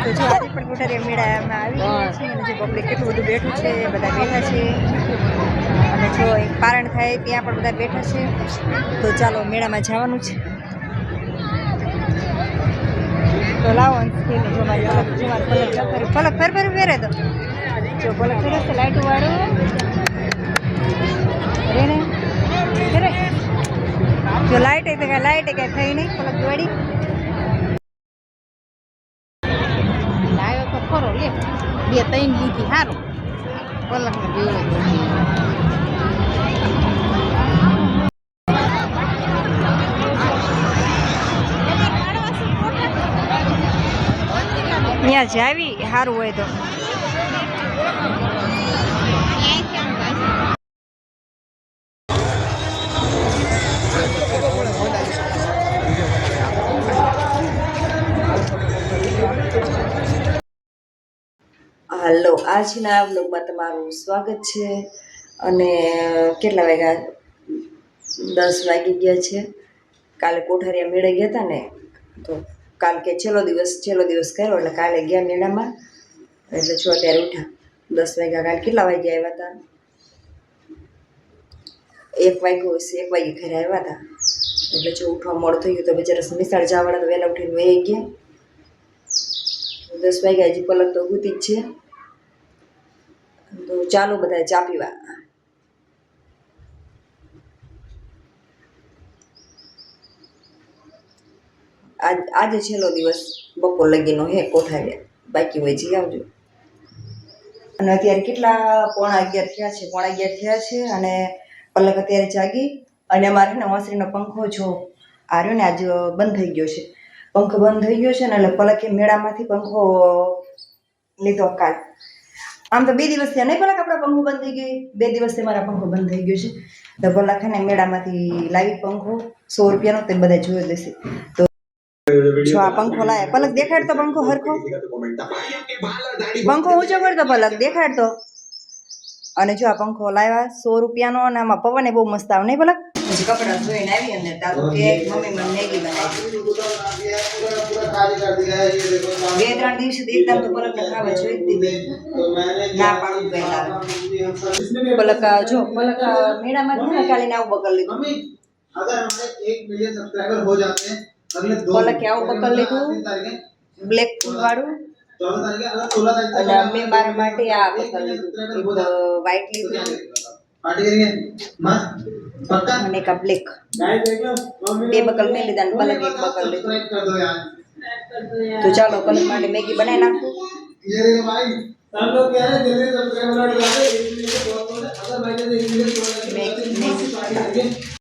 તો જો આજે પણ કોઠારીયા મેળામાં આવી ગયા છે અને જે પબ્લિક કેટલું બધું બેઠું છે, બધા બેઠા છે અને જો એક પારણ થાય ત્યાં પણ બધા બેઠા છે. તો ચાલો મેળામાં જવાનું છે. તો લાવો અંશથી જો મારી પલક ફેર ફેરે તો જો પલક ફેરે છે લાઈટ વાળું રેને ફેરે જો લાઈટ કઈ થઈ નહીં પલક વાળી લાવ્યો તો ખરો લે 2-3 લીધી સારું પલક ને ત્યાં જાવી સારું હોય તો હાલો, આજના વ્લોગમાં તમારું સ્વાગત છે. અને કેટલા વાગ્યા 10 વાગી ગયા છે. કાલે કોઠારીયા મેળે ગયા હતા ને, તો કાલ કે છેલ્લો દિવસ કર્યો એટલે કાલે ગયા મેળામાં. એટલે જો અત્યારે ઉઠ્યા 10 વાગ્યા. કાલે કેટલા વાગ્યા આવ્યા હતા? 1 વાગ્યો હશે, 1 વાગે ઘરે આવ્યા હતા. એટલે જો ઉઠવા મોડું થઈ ગયું તો બિચારા નિશાળ જવાના તો વહેલા ઉઠીને વહી ગયા. 10 વાગ્યા હજી પલક તો ગુતી જ છે. તો ચાલો બધા ચા પીવા. આજે છેલ્લો દિવસ બપોર લગીનો હે કોઠારીયા, બાકી હોય જઈ આવજો. અને અત્યારે કેટલા 11:30 થયા છે અને પલક અત્યારે જાગી. અને અમારે ને ઓસરીનો પંખો જો આ રહ્યો ને આજ બંધ થઈ ગયો છે. પંખો બંધ થઈ ગયો છે ને એટલે પલકે મેળામાંથી પંખો લીધો કાલ. આમ તો 2 દિવસ થયા નહીં પલક આપણા પંખો બંધ થઈ ગયો. 2 દિવસથી મારા પંખો બંધ થઈ ગયો છે. તો પલક ને મેળામાંથી લાવી પંખો 100 રૂપિયાનો, તે બધા જોઈ લેશે. તો જો આ પંખો લાયા. પલક દેખાડ તો પંખો હરખો, પંખો ઊંચો કરતો પલક દેખાડ તો. અને જો આ પંખો લાવ્યા 100 રૂપિયાનો અને આમાં પવન બહુ મસ્ત આવે નહીં પલક? પછી કપડા ધોઈને આવી અંદર તાતો કે મમ્મી મને મેગી બનાવી. 2-3 દિવસથી એકદમ તો પલક ને ખાવા જોઈ દીધી, ના પાડું પહેલા. પલક જો પલક મેળામાં ને કાલે આવું બકલ લીધું. પલકે આવું બકલ લીધું બ્લેક વાળું. અને મેં મારા માટે આ બકલ લીધું, વ્હાઈટ લીધું અને એક બ્લેક. 2 બકલ મેં લીધા અને પલક 1 બકલ લીધું. તો ચાલો પલક માટે મેગી બનાવી નાખું. મેગી